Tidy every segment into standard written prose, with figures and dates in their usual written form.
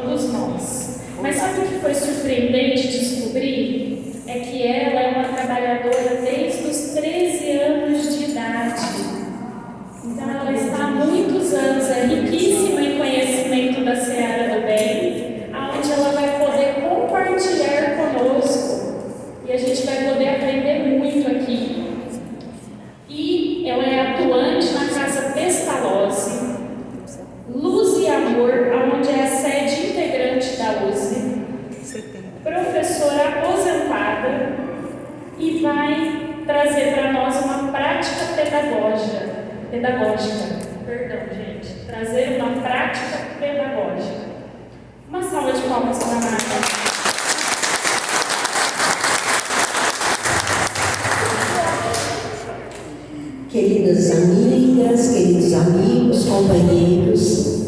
todos nós. Mas sabe o que foi surpreendente descobrir? É que ela é uma trabalhadora desde os 13 anos de idade. Então ela está há muitos anos, é riquíssima em conhecimento da seara do bem, onde ela vai poder compartilhar conosco e a gente vai poder aprender muito aqui. E ela é atuante na Casa Pestalozzi, Luz e Amor, onde é a sede integrante da USE, professora aposentada, e vai trazer para nós uma prática pedagógica. Trazer uma prática pedagógica. Uma salva de palmas para a Marta. Queridas amigas, queridos amigos, companheiros,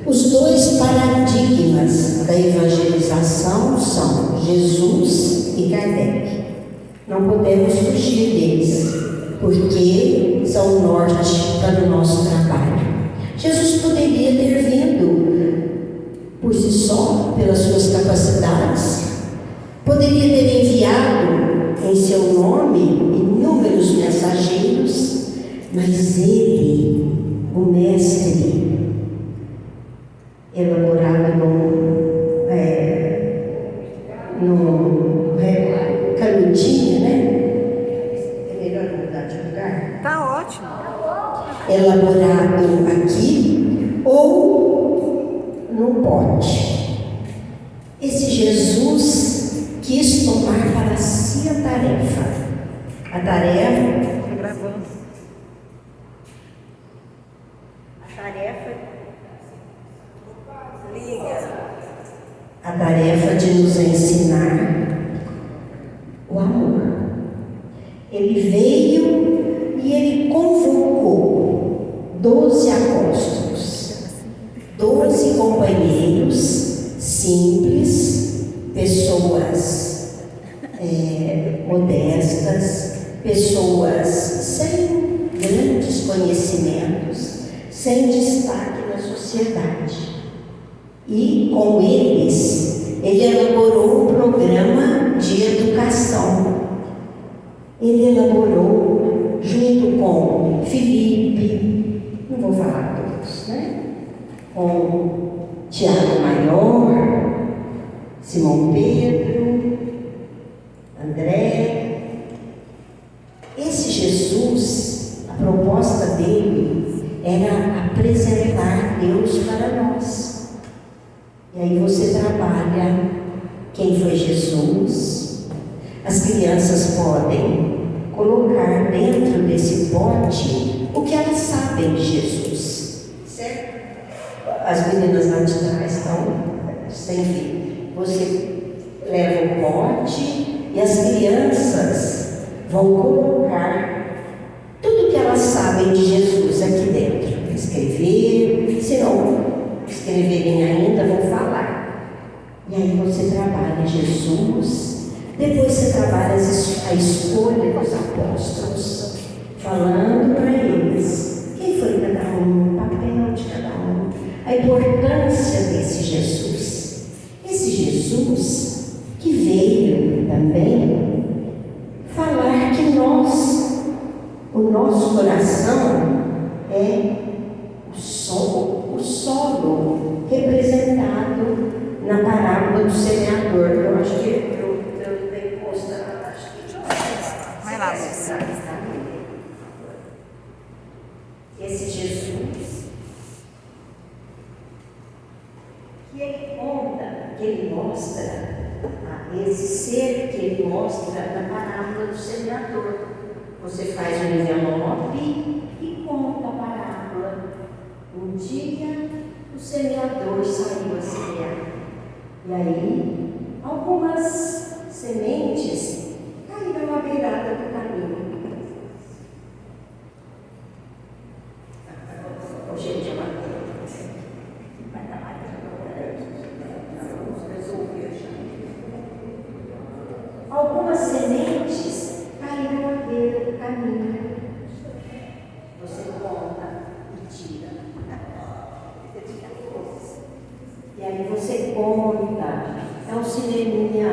os dois paradigmas da evangelização são Jesus e Kardec. Não podemos fugir deles, porque são o norte para o nosso trabalho. Jesus poderia ter vindo por si só, pelas suas capacidades, poderia ter enviado em seu nome inúmeros mensageiros, mas ele, o mestre, elaborado no canudinho, né? É melhor mudar de lugar? Tá ótimo. Elaborado aqui ou no pote. Esse Jesus quis tomar para si a tarefa. A tarefa a tarefa de nos ensinar o amor. Ele veio e ele convocou 12 apóstolos, 12 companheiros simples, pessoas modestas, pessoas sem grandes conhecimentos, sem destaque na sociedade. E com eles, ele elaborou um programa de educação. Ele elaborou junto com Felipe, não vou falar todos, né? Com Tiago Maior, Simão Pedro, André. Esse Jesus, a proposta dele era apresentar Deus para nós. E aí você trabalha quem foi Jesus. As crianças podem colocar dentro desse pote o que elas sabem de Jesus, certo? As meninas lá de trás estão sem ver. Você leva o pote e as crianças vão colocar tudo que elas sabem de Jesus aqui dentro. Escrever, se não escreverem ainda, vou falar. E aí você trabalha Jesus, depois você trabalha a escolha dos apóstolos, falando para eles quem foi cada um, o papel de cada um, a importância desse Jesus. Esse Jesus que veio também falar que o nosso coração é o solo representado na parábola do semeador. Eu acho que eu tenho posto, acho que vai lá, moça. Esse Jesus que ele conta, que ele mostra, esse ser que ele mostra na parábola do semeador. Você faz um envelope e conta a parábola. Um dia o semeador saiu a semear. E aí, algumas sementes caíram à beirada do caminho. Gente, é uma algumas sementes caíram à beira do caminho. Você conta e tira. E aí você você conta, é um cineminha,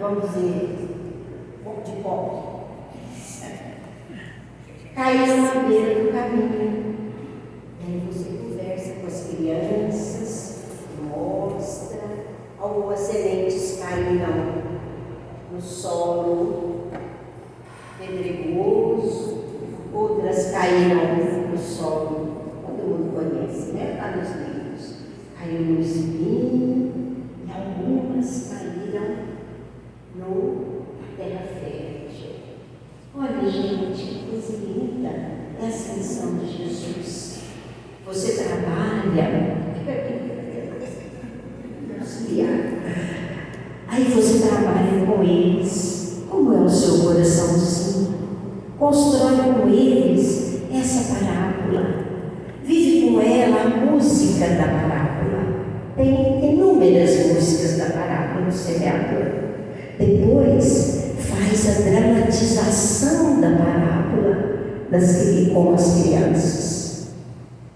vamos dizer, de pop. Caiu na beira do caminho. Aí você conversa com as crianças, mostra, algumas sementes caíram no solo pedregoso, outras caíram no solo, todo mundo conhece, né? Lá nos livros. Caiu no espinho e algumas caíram no terra fértil. Olha, gente, que coisa linda essa lição de Jesus. Você trabalha, aí você trabalha com eles. Como é o seu coraçãozinho? Constrói com eles essa parábola. Vive com ela a música da parábola. Tem inúmeras músicas da parábola no semeador. Depois faz a dramatização da parábola com as crianças.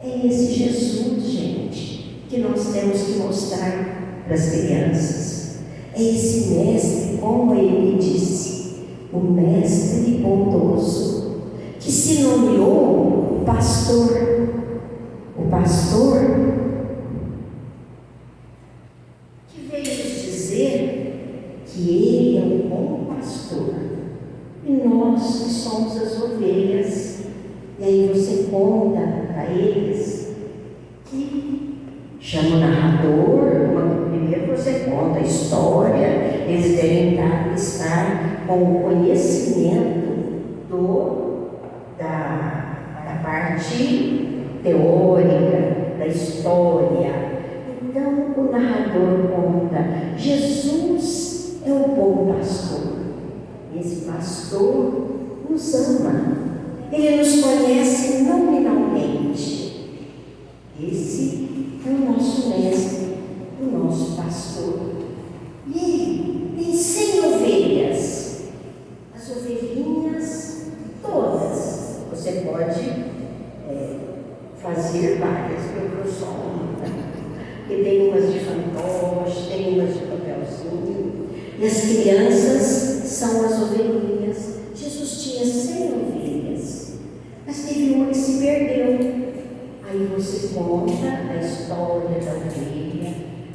É esse Jesus, gente, que nós temos que mostrar para as crianças. É esse mestre, como ele disse, o mestre bondoso, que se nomeou pastor. O pastor que veio nos dizer que ele é o bom pastor e nós que somos as ovelhas. E aí você conta para eles que chama o narrador, primeiro você conta a história, eles devem estar com o conhecimento da parte teórica, da história. Então o narrador conta: Jesus é o bom pastor. Esse pastor nos ama, ele nos conhece nominalmente. Esse é o nosso mestre, o nosso pastor. E ele tem 100 ovelhas. As ovelhinhas todas. Você pode fazer várias proporções. E tem umas de fantoche, tem umas de papelzinho. E as crianças são as ovelhinhas. Jesus tinha 100 ovelhas, mas teve uma que se perdeu. Aí você conta a história da ovelha,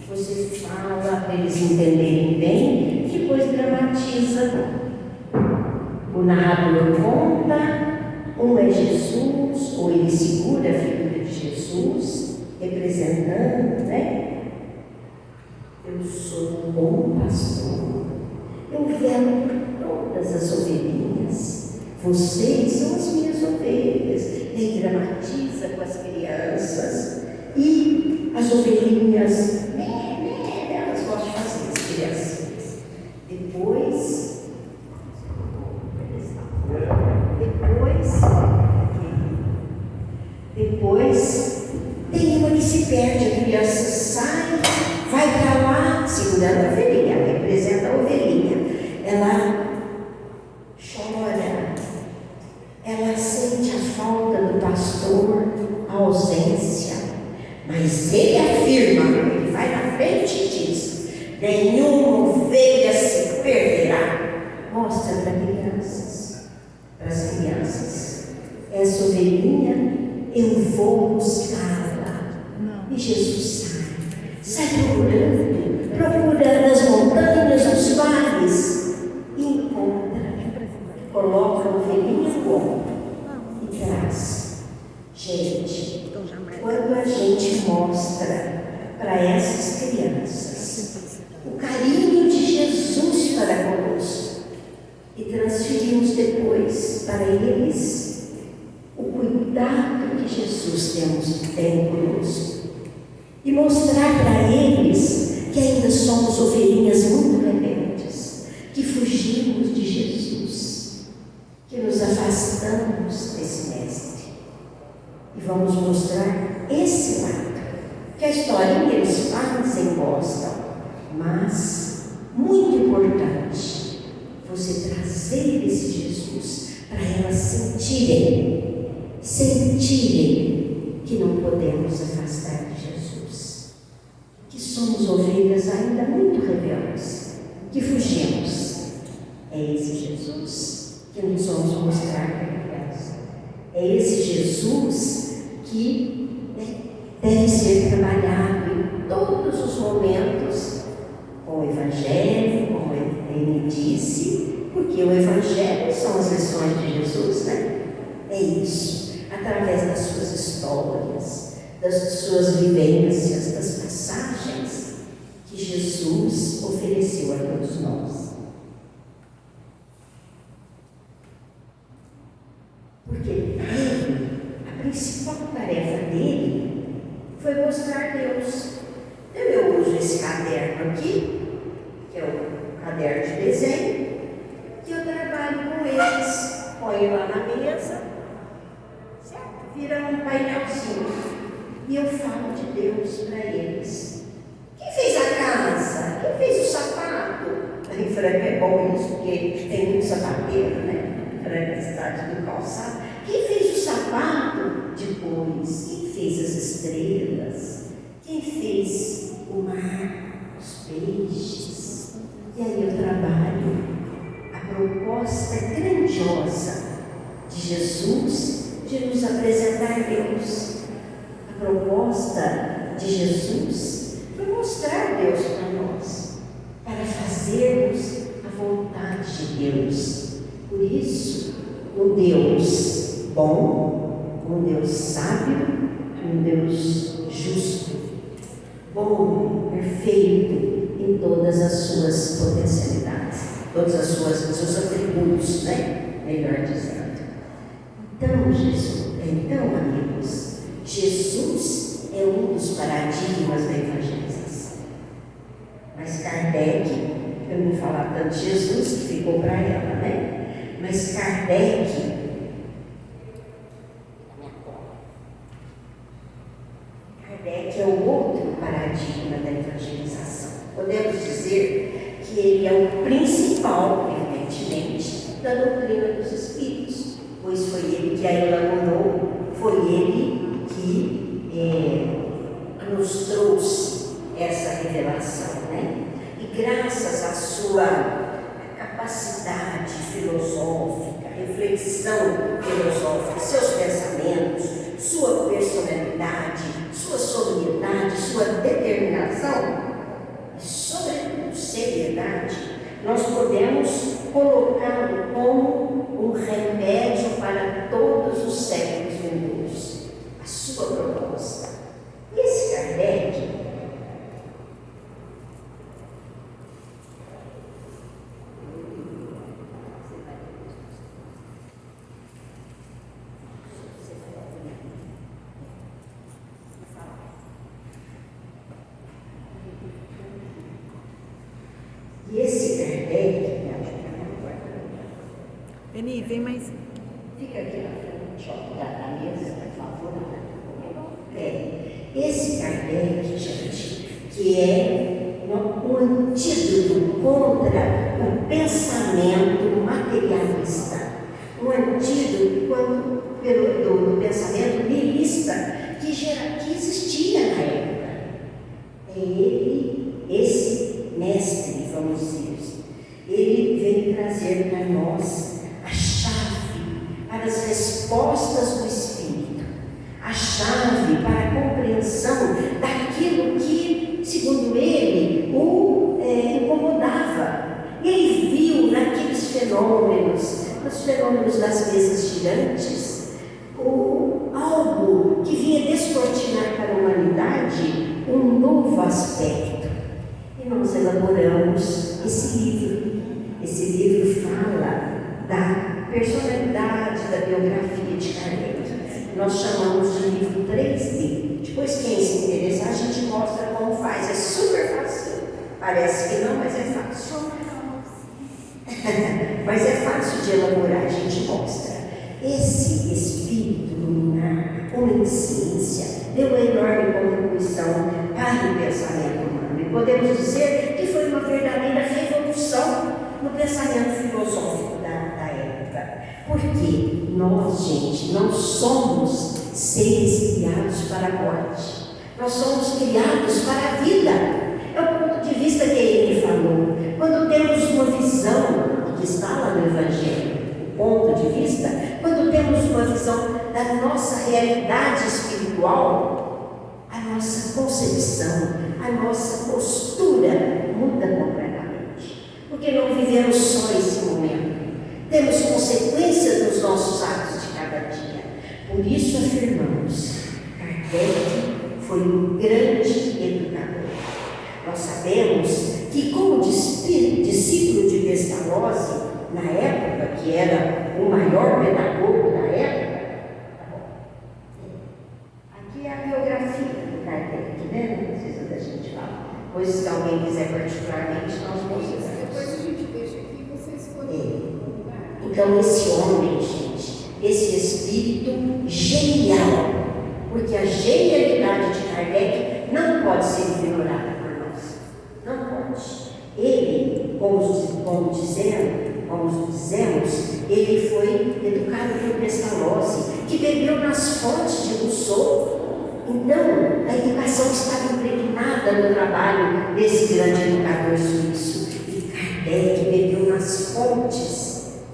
você fala para eles entenderem bem, depois dramatiza. O narrador conta, um é Jesus, ou ele segura a figura de Jesus, representando, né? Eu sou um bom pastor, eu velo por todas as ovelhinhas, vocês são as minhas ovelhas. E dramatiza com as crianças e as ovelhinhas, elas gostam de fazer, as crianças. Depois tem uma que se perde, a criança sai, vai para lá, segurando a ovelhinha, representa a ovelhinha. Ela chora, ela sente a falta do pastor, a ausência, mas ele afirma, ele vai na frente e diz: nenhuma ovelha se perderá. Mostra para as crianças, essa ovelhinha eu vou buscá-la. E Jesus sai procurando as montanhas, os vales, e encontra, coloca a ovelhinha no ombro e traz. Gente, quando a gente mostra para essas crianças o carinho de Jesus para conosco e transferimos depois para eles o cuidado que Jesus tem conosco, e mostrar para eles que ainda somos ovelhinhas muito rebeldes, que fugimos de Jesus, que nos afastamos desse mestre, e vamos mostrar esse lado, que a historinha eles fazem, gostam, mas muito importante você trazer esse Jesus para elas sentirem que não podemos afastar de Jesus, que somos somos ovelhas ainda muito rebeldes, que fugimos. É esse Jesus que nos vamos mostrar rebeldes. É esse Jesus que deve ser trabalhado em todos os momentos com o Evangelho, como ele disse, porque o Evangelho são as lições de Jesus, né? É isso, através das suas histórias, das suas vivências, das passagens que Jesus ofereceu a todos nós. Porque ele, a principal tarefa dele foi mostrar Deus. Então eu uso esse caderno aqui, que é o caderno de desenho, que eu trabalho com eles, ponho lá na mesa, certo? Vira um painelzinho. E eu falo de Deus para eles. Quem fez a casa? Quem fez o sapato? Em Franca é bom isso, porque tem muito sapateiro, né? Franca, cidade do calçado. Quem fez o sapato? Depois, quem fez as estrelas? Quem fez o mar, os peixes? E aí eu trabalho a proposta grandiosa de Jesus de nos apresentar Deus. A proposta de Jesus foi mostrar Deus para nós, para fazermos a vontade de Deus. Por isso, um Deus bom, um Deus sábio, um Deus justo, bom, perfeito em todas as suas potencialidades, todos os seus atributos, né? Melhor dizendo. Então, amigos, Jesus é um dos paradigmas da evangelização. Mas Kardec, eu não vou falar tanto de Jesus, que ficou para ela, né? Mas Kardec é o outro paradigma da evangelização. Podemos dizer que ele é o principal, evidentemente, da doutrina dos Espíritos, pois foi ele que a elaborou, foi ele que nos trouxe essa revelação, né? E graças à sua capacidade filosófica, reflexão filosófica, seus pensamentos, sua personalidade, sua sobriedade, sua determinação e, sobretudo, seriedade, nós podemos colocá-lo como um remédio para todos os séculos vindouros. A sua proposta. Esse Kardec, Eni, vem mais. Fica aqui na frente da mesa, por favor. Esse Kardec, gente, que é um antídoto contra o pensamento materialista, um antídoto do pensamento nihilista que existia na época. É ele, esse mestre, vamos dizer, ele vem trazer para nós a chave para as respostas do Espírito, a chave para a compreensão daquilo que, segundo ele, o incomodava. Ele viu naqueles fenômenos, nos fenômenos das mesas girantes, algo que vinha descortinar para a humanidade um novo aspecto. E nós elaboramos esse livro. Esse livro fala da personalidade, da biografia de Kardec. Nós chamamos de livro 3D. Depois, quem se interessar, a gente mostra como faz. É super fácil. Parece que não, mas é fácil. Mas é fácil de elaborar, a gente mostra. Esse espírito luminar, com ciência, deu uma enorme contribuição para o pensamento humano. E podemos dizer que foi uma verdadeira revolução no pensamento filosófico da época. Porque nós, gente, não somos seres criados para a morte. Nós somos criados para a vida. É falou. Quando temos uma visão, que está lá no Evangelho, o ponto de vista, quando temos uma visão da nossa realidade espiritual, a nossa concepção, a nossa postura muda completamente. Porque não vivemos só esse momento. Temos consequências nos nossos atos de cada dia. Por isso afirmamos, Kardec foi um grande educador. Nós sabemos que, como discípulo de Pestalozzi, na época, que era o maior pedagogo da época, aqui é a biografia do Kardec, né? Não precisa da gente falar. Pois, se alguém quiser particularmente, nós mostramos. Depois a gente deixa aqui e vocês forem. Então, esse homem, gente, esse espírito genial, porque a genialidade de Kardec não pode ser ignorada por nós. Não pode. Ele, como dizemos, ele foi educado por Pestalozzi, que bebeu nas fontes de Rousseau. Então, a educação estava impregnada no trabalho desse grande educador suíço. E Kardec bebeu nas fontes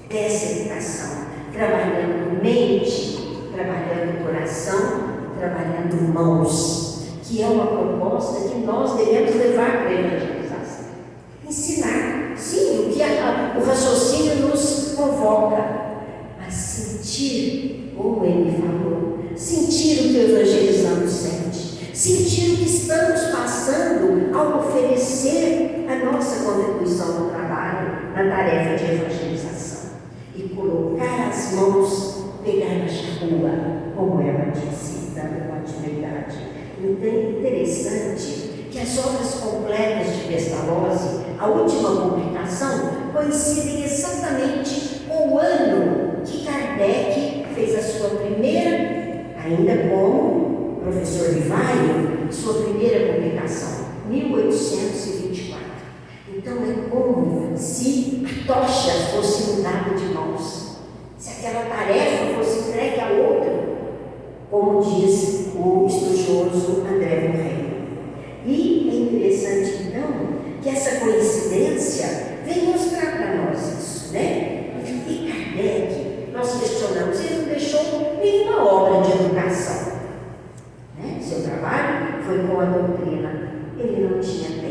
dessa educação, trabalhando mente, trabalhando coração, trabalhando mãos, que é uma proposta que nós devemos levar para a evangelização. Ensinar, sim, o que o raciocínio nos convoca, mas sentir, como ele falou, sentir o que o evangelizando sente, sentir o que estamos passando ao oferecer a nossa contribuição no trabalho, na tarefa de evangelização, e colocar as mãos, pegar na charrua, como ela disse, dando continuidade. Então é interessante que as obras completas de Pestalozzi, a última publicação, coincidem exatamente com o ano que Kardec fez a sua primeira, ainda como professor vivário, sua primeira publicação, 1824. Então é como se a tocha fosse mudada de mãos, se aquela tarefa fosse entregue a outro, como diz o estudioso André Moreno. E é interessante, então, que essa coincidência vem mostrar para nós isso, né? E Kardec, nós questionamos, ele não deixou nenhuma obra de educação, né? Seu trabalho foi com a doutrina, ele não tinha tempo.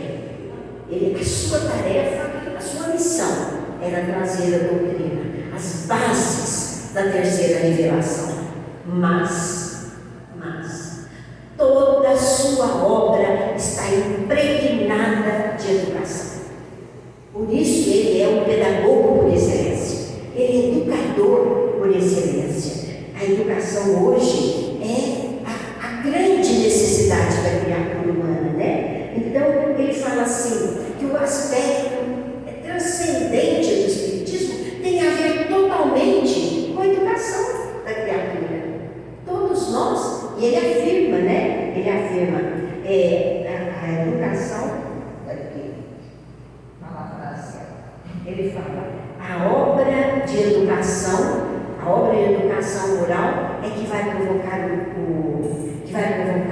A sua tarefa, a sua missão era trazer a doutrina, as bases da terceira revelação. Mas toda a sua obra está impregnada de educação. Por isso ele é um pedagogo por excelência, ele é educador por excelência. A educação hoje é a grande necessidade da criatura humana, né? Então ele fala assim, que o aspecto transcendente do Espiritismo tem a ver totalmente com a educação da criatura. Todos nós, e ele afirma, né? Ele afirma a educação, ele fala, a obra de educação moral é que vai provocar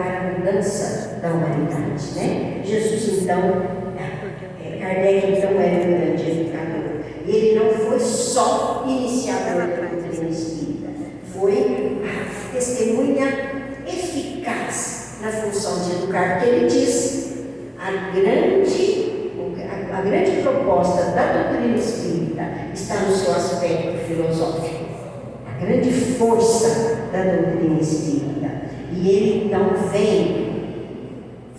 a mudança da humanidade, né? Jesus, então, Kardec, então, era um grande educador. E ele não foi só iniciador da doutrina espírita, foi a testemunha eficaz na função de educar, porque ele diz, a grande proposta da doutrina espírita está no seu aspecto filosófico, a grande força da doutrina espírita. E ele então vem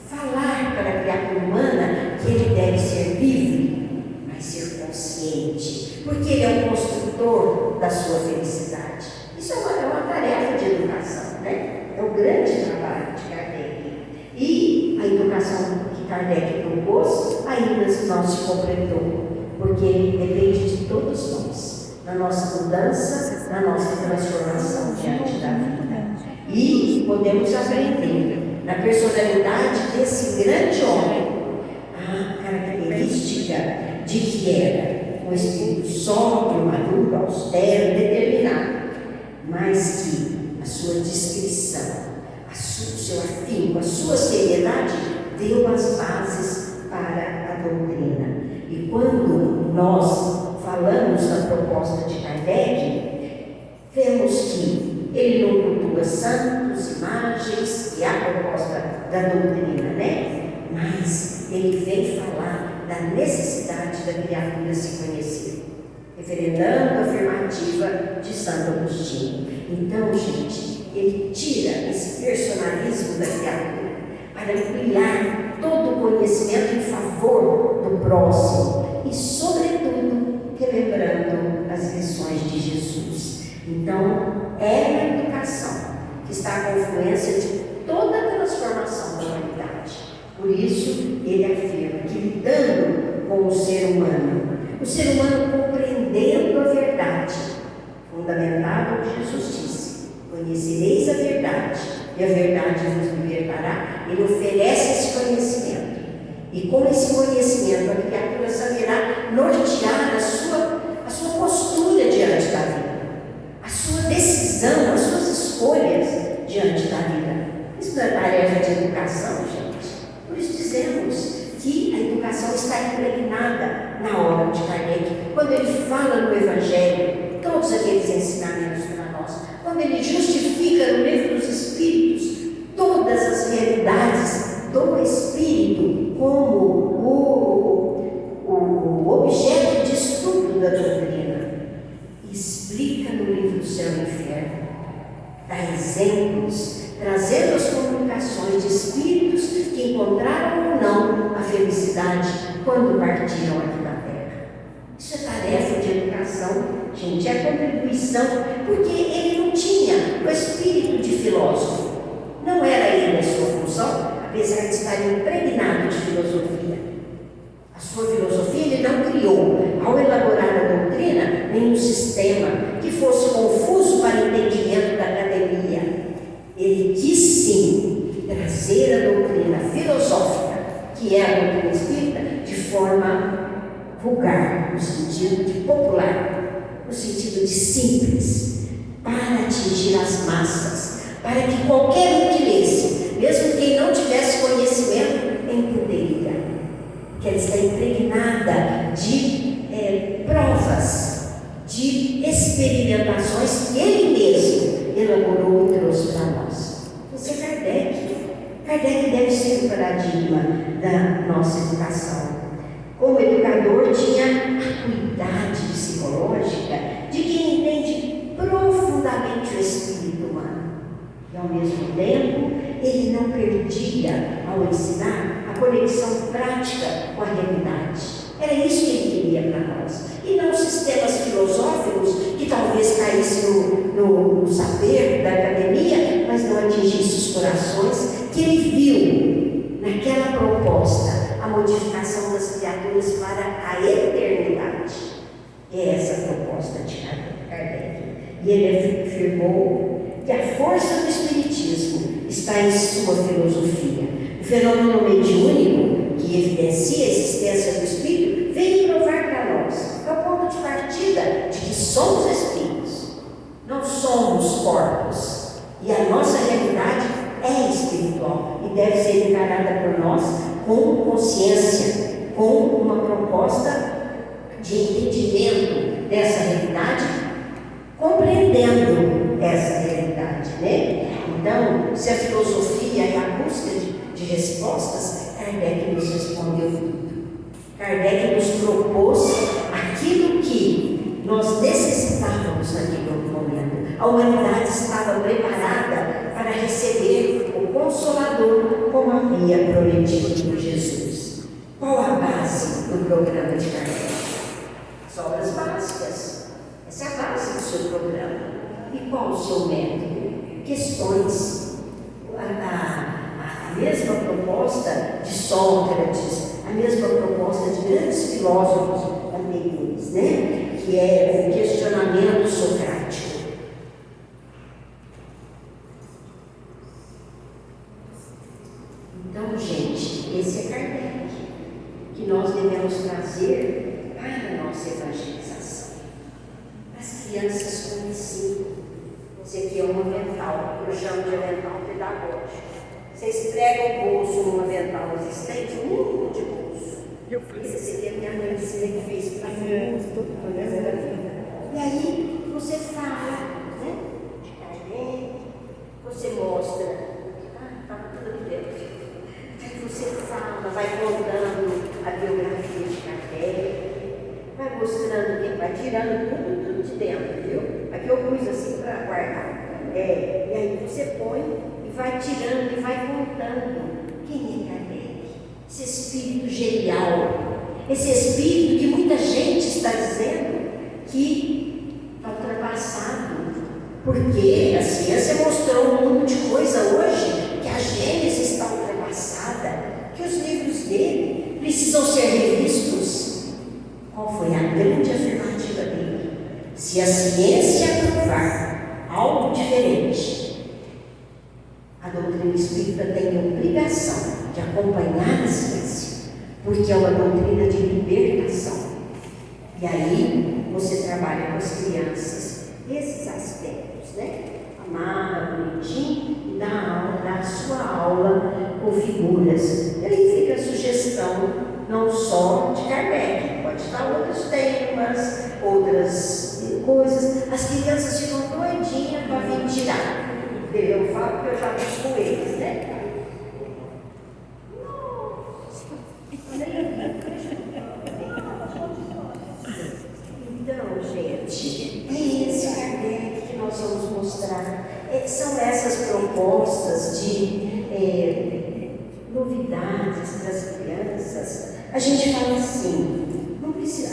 falar para a criatura humana que ele deve ser livre, mas ser consciente, porque ele é o construtor da sua felicidade. Isso é uma tarefa de educação, né? É um grande trabalho de Kardec. E a educação que Kardec propôs ainda não se completou, porque depende de todos nós, na nossa mudança, na nossa transformação diante da vida. E podemos aprender na personalidade desse grande homem a característica de que era um espírito sóbrio, maduro, austero, determinado, mas que a sua discrição, o seu afinco, a sua seriedade deu as bases para a doutrina. E nós falamos na proposta de Kardec, vemos que ele não cultua santos, imagens, e a proposta da doutrina, né? Mas ele vem falar da necessidade da criatura se conhecer, referendando a afirmativa de Santo Agostinho. Então, gente, ele tira esse personalismo da criatura para ampliar todo o conhecimento em favor do próximo e, sobretudo, relembrando as lições de Jesus. Então, é na educação que está a confluência de toda a transformação da humanidade. Por isso, ele afirma que, lidando com o ser humano compreendendo a verdade, fundamentado no que Jesus disse: conhecereis a verdade, e a verdade vos libertará. Ele oferece esse conhecimento, e com esse conhecimento a criatura saberá nortear a sua postura diante da vida, a sua decisão, as suas escolhas diante da vida. Isso não é tarefa de educação, gente. Por isso dizemos que a educação está impregnada na obra de Kardec, quando ele fala no Evangelho, todos aqueles ensinamentos para nós, quando ele justifica no Livro dos Espíritos todas as realidades do Espírito como o objeto de estudo da doutrina, explica no Livro do Céu e Inferno, dá exemplos, trazendo as comunicações de espíritos que encontraram ou não a felicidade quando partiram aqui da Terra. Isso é tarefa de educação, gente, é contribuição, porque ele não tinha o espírito de filósofo. Não era ele a sua função, apesar de estar impregnado de filosofia. A sua filosofia ele não criou, ao elaborar a doutrina, nenhum sistema que fosse confuso para o entendimento da academia. Ele quis sim trazer a doutrina filosófica, que é a doutrina espírita, de forma vulgar, no sentido de popular, no sentido de simples, para atingir as massas, para que qualquer um que lesse, mesmo quem não tivesse conhecimento, entenderia que ela está impregnada de provas, de experimentações que ele mesmo elaborou e trouxe para nós. Você é Kardec. Kardec deve ser o paradigma da nossa educação. Como educador, tinha a acuidade psicológica de quem entende profundamente o espírito humano. E, ao mesmo tempo, ele não perdia, ao ensinar, a conexão prática com a realidade. Era isso que ele queria para nós. E não sistemas filosóficos que talvez caíssem no saber da academia, mas não atingissem os corações, que ele viu naquela proposta a modificação das criaturas para a eternidade. É essa a proposta de Kardec. E ele afirmou que a força do Espiritismo está em sua filosofia. O fenômeno mediúnico, que evidencia a existência do Espírito, veio provar para nós, é o ponto de partida de que somos espíritos, não somos corpos, e a nossa realidade é espiritual e deve ser encarada por nós com consciência, com uma proposta de entendimento dessa realidade, compreendendo essa realidade, né? Então, se a filosofia é a busca de respostas, Kardec nos respondeu tudo. Kardec nos propôs aquilo que nós necessitávamos naquele momento. A humanidade estava preparada para receber o Consolador, como havia prometido por Jesus. Qual a base do programa de Kardec? As obras básicas. Essa é a base do seu programa. E qual o seu método? Questões. A mesma proposta de Sócrates, a mesma proposta de grandes filósofos anteriores, né? Que é o questionamento socrático. Então, gente, esse é Kardec, que nós devemos trazer para a nossa evangelização. As crianças conheciam. Esse aqui é um avental, que eu chamo de avental pedagógico. Vocês pregam o bolso num avental existente, um mínimo de bolso. Esse seria minha mãe que fez para mim. E aí você fala, né? De Kardec, você mostra, estava tudo aqui dentro. Aí você fala, vai contando a biografia de Kardec, vai mostrando quem vai tirando tudo de dentro, viu? Aqui eu pus assim para guardar. E aí você põe e vai tirando e vai contando quem é Kardec. Esse espírito genial, esse espírito que muita gente está dizendo que está ultrapassado, porque a ciência mostrou um mundo de coisa hoje, que a Gênesis está ultrapassada, que os livros dele precisam ser revistos. Qual foi a grande afirmativa dele? Se a ciência provar algo diferente, a doutrina espírita tem a obrigação de acompanhar a ciência, porque é uma doutrina de libertação. E aí você trabalha com as crianças esses aspectos, né? Amarra bonitinho e dá a sua aula com figuras. E aí fica a sugestão não só de Kardec, pode dar outros temas, outras coisas. As crianças ficam doidinhas para vir tirar. Eu falo que eu já fiz com eles, né? Então, gente, é esse Kardec que nós vamos mostrar. São essas propostas de novidades para as crianças. A gente fala assim, não precisa.